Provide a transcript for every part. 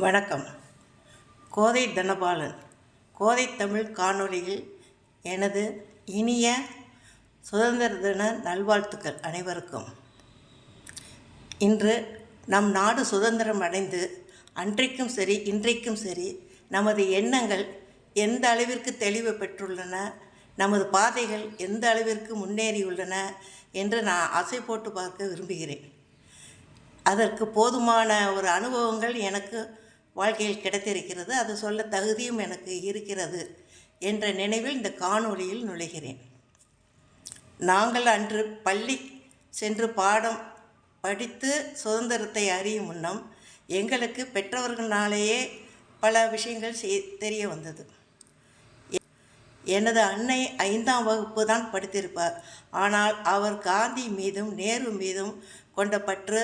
வணக்கம். கோதை தனபாலன். கோதை தமிழ் காணொளியில் எனது இனிய சுதந்திர தின நல்வாழ்த்துக்கள் அனைவருக்கும். இன்று நம் நாடு சுதந்திரம் அடைந்து அன்றைக்கும் சரி இன்றைக்கும் சரி நமது எண்ணங்கள் எந்த அளவிற்கு தெளிவு பெற்றுள்ளன, நமது பாதைகள் எந்த அளவிற்கு முன்னேறியுள்ளன என்று நான் ஆசை போட்டு பார்க்க விரும்புகிறேன். அதற்கு போதுமான ஒரு அனுபவங்கள் எனக்கு வாழ்க்கையில் கிடைத்திருக்கிறது. அது சொல்ல தகுதியும் எனக்கு இருக்கிறது என்ற நினைவில் இந்த காணொளியில் நுழைகிறேன். நாங்கள் அன்று பள்ளி சென்று பாடம் படித்து சுதந்திரத்தை அறியும் முன்னம் எங்களுக்கு பெற்றவர்களாலேயே பல விஷயங்கள் தெரிய வந்தது. எனது அன்னை 5ஆம் வகுப்பு தான் படித்திருப்பார். ஆனால் அவர் காந்தி மீதும் நேரு மீதும் கொண்ட பற்று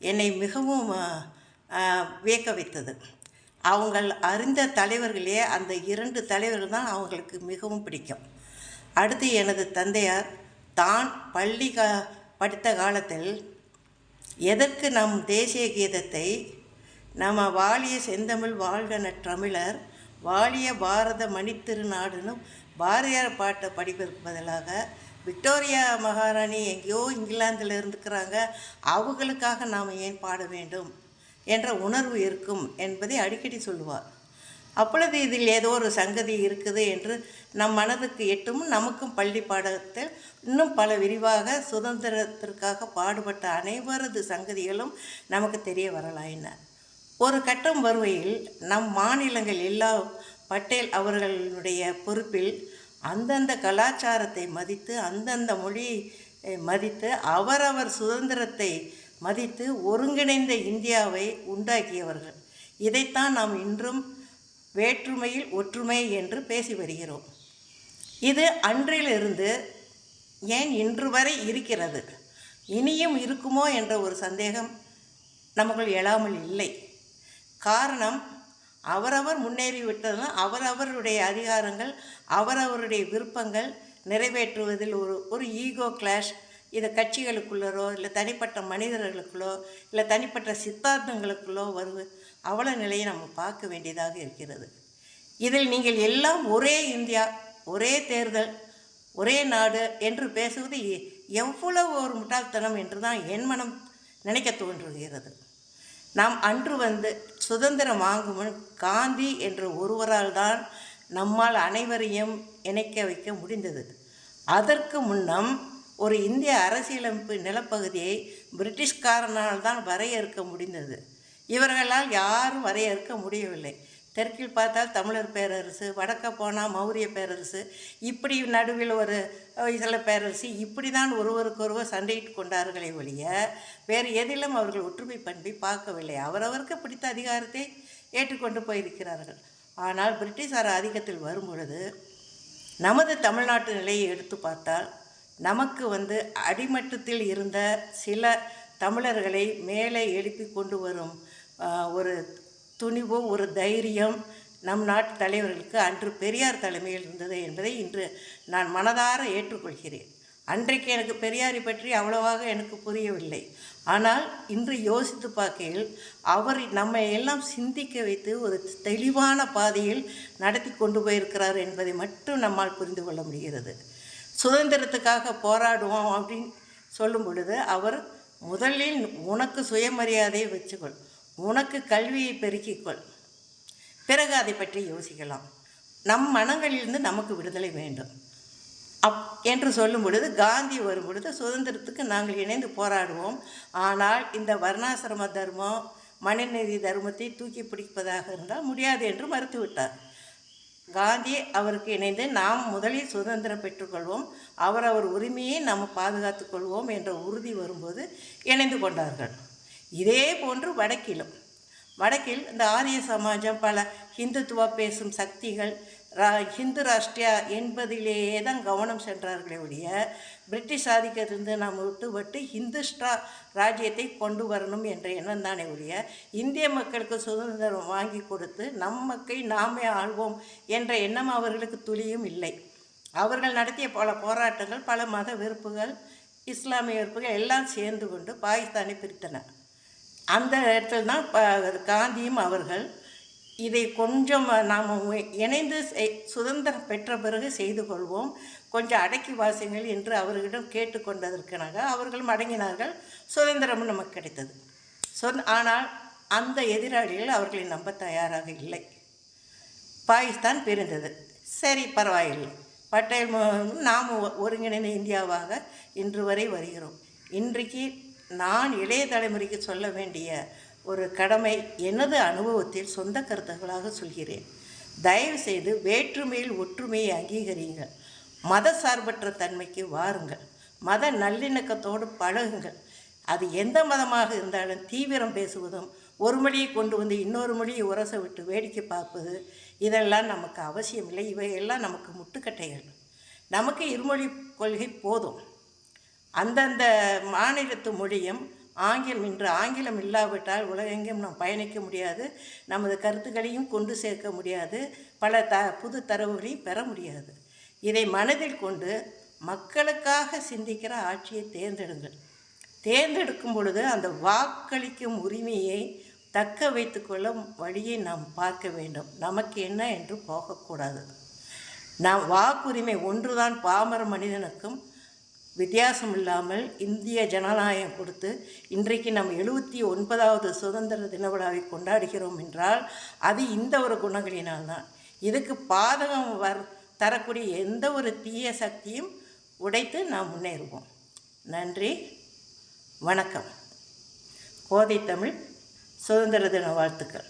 என்னை மிகவும் வியக்க வைத்தது. அவங்கள் அறிந்த தலைவர்களே அந்த 2 தலைவர்கள் தான் அவங்களுக்கு மிகவும் பிடிக்கும். அடுத்து எனது தந்தையார் தான் பள்ளி படித்த காலத்தில் எதற்கு நம் தேசிய கீதத்தை நம்ம வாழிய செந்தமிழ் வாழ்க நற்றமிழர் வாழிய பாரத மணித்திருநாடுன்னு பாரதியார் பாட்டை படிப்பதற்கு பதிலாக விக்டோரியா மகாராணி எங்கேயோ இங்கிலாந்தில் இருந்துக்கிறாங்க, அவங்களுக்காக நாம் ஏன் பாட வேண்டும் என்ற உணர்வு இருக்கும் என்பதை அடிக்கடி சொல்லுவார். அப்பொழுது இதில் ஏதோ ஒரு சங்கதி இருக்குது என்று நம் மனதுக்கு எட்டும். நமக்கும் பள்ளி பாடத்தில் இன்னும் பல விரிவாக சுதந்திரத்திற்காக பாடுபட்ட அனைவரது சங்கதிகளும் நமக்கு தெரிய வரலாயின. ஒரு கட்டம் வருவையில் நம் மாநிலங்கள் எல்லாம் பட்டேல் அவர்களுடைய பொறுப்பில் அந்தந்த கலாச்சாரத்தை மதித்து அந்தந்த மொழியை மதித்து அவரவர் சுதந்திரத்தை மதித்து ஒருங்கிணைந்த இந்தியாவை உண்டாக்கியவர்கள். இதைத்தான் நாம் இன்றும் வேற்றுமையில் ஒற்றுமை என்று பேசி வருகிறோம். இது அன்றிலிருந்து ஏன் இன்று வரை இருக்கிறது, இனியும் இருக்குமோ என்ற ஒரு சந்தேகம் நமக்குள் எழாமல் இல்லை. காரணம், அவரவர் முன்னேறிவிட்டதும் அவரவருடைய அதிகாரங்கள் அவரவருடைய விருப்பங்கள் நிறைவேற்றுவதில் ஒரு ஈகோ கிளாஷ், இதை கட்சிகளுக்குள்ளோ இல்லை தனிப்பட்ட மனிதர்களுக்குள்ளோ இல்லை தனிப்பட்ட சித்தாந்தங்களுக்குள்ளோ அவல நிலையை நம்ம பார்க்க வேண்டியதாக இருக்கிறது. இதில் நீங்கள் எல்லாம் ஒரே இந்தியா, ஒரே தேர்தல், ஒரே நாடு என்று பேசுவது எவ்வளவு ஒரு முட்டாள்தனம் என்று தான் என் மனம் நினைக்க தோன்றுகிறது. நாம் அன்று சுதந்திரம் வாங்கும் முன் காந்தி என்ற ஒருவரால் தான் நம்மால் அனைவரையும் இணைக்க வைக்க முடிந்தது. அதற்கு முன்னம் ஒரு இந்திய அரசியலமைப்பு நிலப்பகுதியை பிரிட்டிஷ்காரனால் தான் வரையறுக்க முடிந்தது. இவர்களால் யாரும் வரையறுக்க முடியவில்லை. தெற்கில் பார்த்தால் தமிழர் பேரரசு, வடக்க போனால் மௌரிய பேரரசு, இப்படி நடுவில் ஒரு சில பேரரசு, இப்படி தான் ஒருவருக்கொருவர் சண்டையிட்டு கொண்டார்களே ஒழிய வேறு எதிலும் அவர்கள் ஒற்றுமை பண்பை பார்க்கவில்லை. அவரவருக்கு பிடித்த அதிகாரத்தை ஏற்றுக்கொண்டு போயிருக்கிறார்கள். ஆனால் பிரிட்டிஷார் ஆதிக்கத்தில் வரும் பொழுது நமது தமிழ்நாட்டு நிலையை எடுத்து பார்த்தால் நமக்கு அடிமட்டத்தில் இருந்த சில தமிழர்களை மேலே எழுப்பி கொண்டு வரும் ஒரு துணிவு, ஒரு தைரியம் நம் நாட்டு தலைவர்களுக்கு அன்று பெரியார் தலைமையில் இருந்தது என்பதை இன்று நான் மனதார ஏற்றுக்கொள்கிறேன். அன்றைக்கு எனக்கு பெரியாரை பற்றி அவ்வளவாக எனக்கு புரியவில்லை. ஆனால் இன்று யோசித்து பார்க்கையில் அவர் நம்மை எல்லாம் சிந்திக்க வைத்து ஒரு தெளிவான பாதையில் நடத்தி கொண்டு போயிருக்கிறார் என்பதை மட்டும் நம்மால் புரிந்து கொள்ள முடிகிறது. சுதந்திரத்துக்காக போராடுவோம் அப்படின்னு சொல்லும் பொழுது அவர் முதலில் உனக்கு சுயமரியாதையை வச்சுக்கொள், உனக்கு கல்வியை பெருக்கிக்கொள், பிறகு அதை பற்றி யோசிக்கலாம், நம் மனங்களிலிருந்து நமக்கு விடுதலை வேண்டும் என்று சொல்லும் பொழுது காந்தி வரும் பொழுது சுதந்திரத்துக்கு நாங்கள் இணைந்து போராடுவோம், ஆனால் இந்த வர்ணாசிரம தர்மம் மனுநீதி தர்மத்தை தூக்கி பிடிப்பதாக இருந்தால் முடியாது என்று மறுத்துவிட்டார். காந்தி அவருக்கு இணைந்து நாம் முதலில் சுதந்திரம் பெற்றுக்கொள்வோம், அவர் உரிமையை நாம் பாதுகாத்து கொள்வோம் என்ற உறுதி வரும்போது இணைந்து கொண்டார்கள். இதே போன்று வடக்கில் இந்த ஆரிய சமாஜம், பல ஹிந்துத்துவா பேசும் சக்திகள் ஹிந்து ராஷ்டிரியா என்பதிலேயே தான் கவனம் சென்றார்களே ஒழிய பிரிட்டிஷ் ஆதிக்கத்திலிருந்து நாம் விட்டுவிட்டு ஹிந்துஸ்டா ராஜ்யத்தை கொண்டு வரணும் என்ற எண்ணம் தானே ஒழிய இந்திய மக்களுக்கு சுதந்திரம் வாங்கி கொடுத்து நம் மக்கள் நாமே ஆள்வோம் என்ற எண்ணம் அவர்களுக்கு துளியும் இல்லை. அவர்கள் நடத்திய பல போராட்டங்கள், பல மத வெறுப்புகள், இஸ்லாமிய வெறுப்புகள் எல்லாம் சேர்ந்து கொண்டு பாகிஸ்தானை பிரித்தன. அந்த இடத்துல தான் காந்தியும் அவர்கள் இதை கொஞ்சம் நாம் இணைந்து சுதந்திரம் பெற்ற பிறகு செய்து கொள்வோம், கொஞ்சம் அடக்கி வாசிங்கள் என்று அவர்களிடம் கேட்டுக்கொண்டதற்காக அவர்களும் அடங்கினார்கள். சுதந்திரமும் நமக்கு கிடைத்தது. ஆனால் அந்த எதிராளிகள் அவர்களை நம்ப தயாராக இல்லை. பாகிஸ்தான் பிரிந்தது. சரி, பரவாயில்லை. பட்டேல் நாம் ஒருங்கிணைந்த இந்தியாவாக இன்று வரை வருகிறோம். இன்றைக்கு நான் இளைய தலைமுறைக்கு சொல்ல வேண்டிய ஒரு கடமை எனது அனுபவத்தில் சொந்த கருத்துக்களாக சொல்கிறேன். தயவுசெய்து வேற்றுமையில் ஒற்றுமையை அங்கீகரியுங்கள். மத சார்பற்ற தன்மைக்கு வாருங்கள். மத நல்லிணக்கத்தோடு பழகுங்கள். அது எந்த மதமாக இருந்தாலும் தீவிரம் பேசுவதும் ஒரு மொழியை கொண்டு வந்து இன்னொரு மொழியை உரச விட்டு வேடிக்கை பார்ப்பது இதெல்லாம் நமக்கு அவசியமில்லை. இவையெல்லாம் நமக்கு முட்டுக்கட்டைகள். நமக்கு இருமொழி கொள்கை போதும். அந்தந்த மாநிலத்து மொழியும் ஆங்கிலம் இல்லாவிட்டால் உலகெங்கும் நாம் பயணிக்க முடியாது, நமது கருத்துக்களையும் கொண்டு சேர்க்க முடியாது, பல புது தரவுகளையும் பெற முடியாது. இதை மனதில் கொண்டு மக்களுக்காக சிந்திக்கிற ஆட்சியை தேர்ந்தெடுங்கள். தேர்ந்தெடுக்கும் பொழுது அந்த வாக்களிக்கும் உரிமையை தக்க வைத்து கொள்ள வழியை நாம் பார்க்க வேண்டும். நமக்கு என்ன என்று போகக்கூடாது. நாம் வாக்குரிமை ஒன்றுதான் பாமர மனிதனுக்கும் வித்தியாசம் இல்லாமல் இந்திய ஜனநாயகம் கொடுத்து இன்றைக்கு நாம் 79வது சுதந்திர தின விழாவை கொண்டாடுகிறோம் என்றால் அது இந்த ஒரு குணங்களினால்தான். இதுக்கு பாதகம் தரக்கூடிய எந்த ஒரு தீய சக்தியும் உடைத்து நாம் முன்னேறுவோம். நன்றி, வணக்கம். கோதை தமிழ் சுதந்திர தின வாழ்த்துக்கள்.